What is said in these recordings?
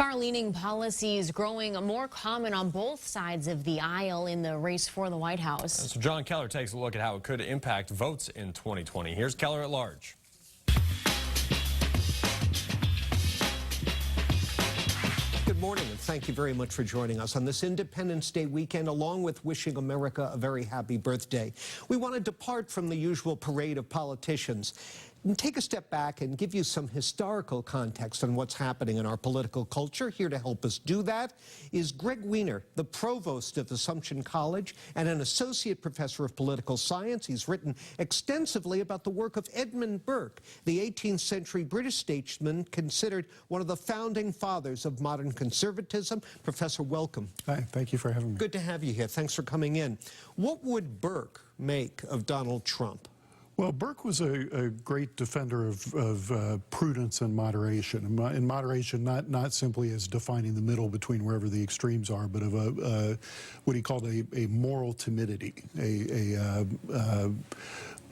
Far-leaning policies growing more common on both sides of the aisle in the race for the White House. So John Keller takes a look at how it could impact votes in 2020. Here's Keller at large. Good morning, and thank you very much for joining us on this Independence Day weekend, along with wishing America a very happy birthday. We want to depart from the usual parade of politicians and take a step back and give you some historical context on what's happening in our political culture. Here to help us do that is Greg Weiner, the provost of Assumption College and an associate professor of political science. He's written extensively about the work of Edmund Burke, the 18th century British statesman considered one of the founding fathers of modern conservatism. Professor, welcome. Hi, thank you for having me. Good to have you here. Thanks for coming in. What would Burke make of Donald Trump? Well, Burke was a great defender of prudence and moderation. And moderation, not simply as defining the middle between wherever the extremes are, but of what he called a moral timidity, a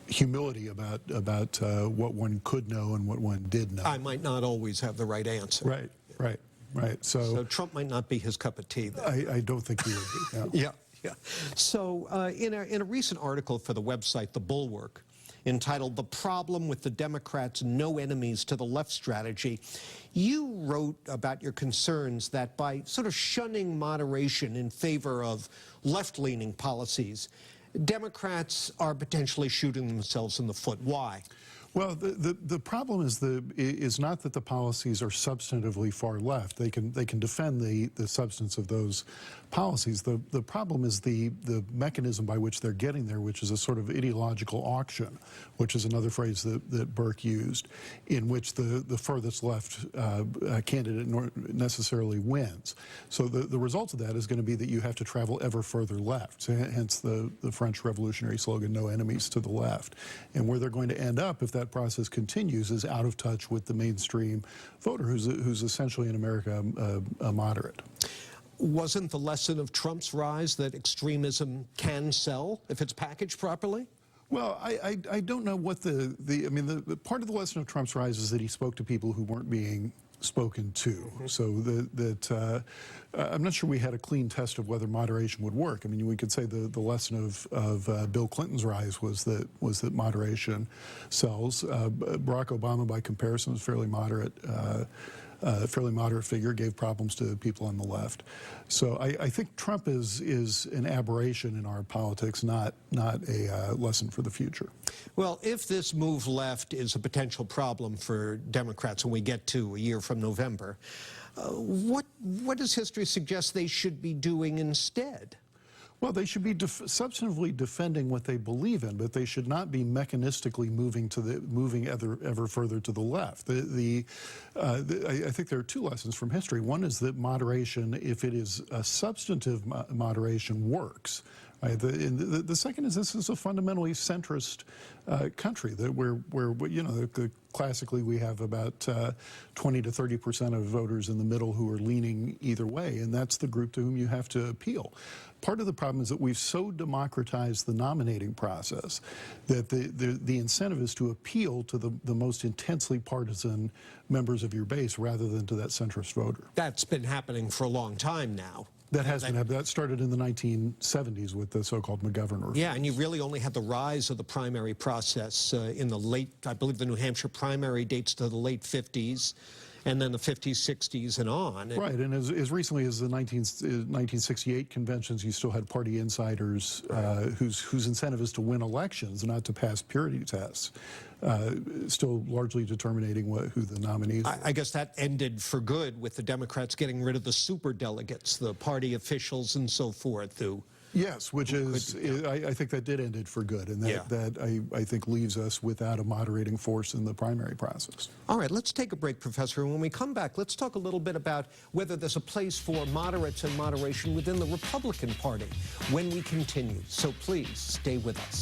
humility about what one could know and what one did know. I might not always have the right answer. Right. So Trump might not be his cup of tea, then. I don't think he would be. No. Yeah. So in a recent article for the website The Bulwark, entitled "The Problem with the Democrats' No Enemies to the Left Strategy," you wrote about your concerns that by sort of shunning moderation in favor of left-leaning policies, Democrats are potentially shooting themselves in the foot. Why? Well, the problem is not that the policies are substantively far left. They can defend the substance of those policies. The problem is the mechanism by which they're getting there, which is a sort of ideological auction, which is another phrase that Burke used, in which the furthest left candidate necessarily wins. So the result of that is going to be that you have to travel ever further left, hence the French Revolutionary slogan, "No enemies to the left." And where they're going to end up, if that process continues, is out of touch with the mainstream voter, who's essentially in America a moderate. Wasn't the lesson of Trump's rise that extremism can sell if it's packaged properly? Well, I don't know what the part of the lesson of Trump's rise is that he spoke to people who weren't being spoken to. So I'm not sure we had a clean test of whether moderation would work. I mean, we could say the lesson of Bill Clinton's rise was that moderation sells. Barack Obama, by comparison, was fairly moderate figure, gave problems to people on the left. So I think Trump is an aberration in our politics, not a lesson for the future. Well, if this move left is a potential problem for Democrats when we get to a year from November, what does history suggest they should be doing instead? Well, they should be substantively defending what they believe in, but they should not be mechanistically moving ever further to the left. I think there are two lessons from history. One is that moderation, if it is a substantive moderation, works. Right? The second is this is a fundamentally centrist country that where classically we have about 20 to 30% of voters in the middle who are leaning either way, and that's the group to whom you have to appeal. Part of the problem is that we've so democratized the nominating process that the incentive is to appeal to the most intensely partisan members of your base rather than to that centrist voter. That's been happening for a long time now. That started in the 1970s with the so-called McGovern reforms. Yeah, and you really only had the rise of the primary process in the late, I believe the New Hampshire primary dates to the late 50s, and then the 50s, 60s, and on. Right, and as recently as the 1968 conventions, you still had party insiders whose incentive is to win elections, not to pass purity tests, still largely determining who the nominees are. I guess that ended for good with the Democrats getting rid of the superdelegates, the party officials and so forth, who... Yes, which is, I think that did end it for good, and that I think leaves us without a moderating force in the primary process. All right, let's take a break, Professor. When we come back, let's talk a little bit about whether there's a place for moderates and moderation within the Republican Party when we continue. So please stay with us.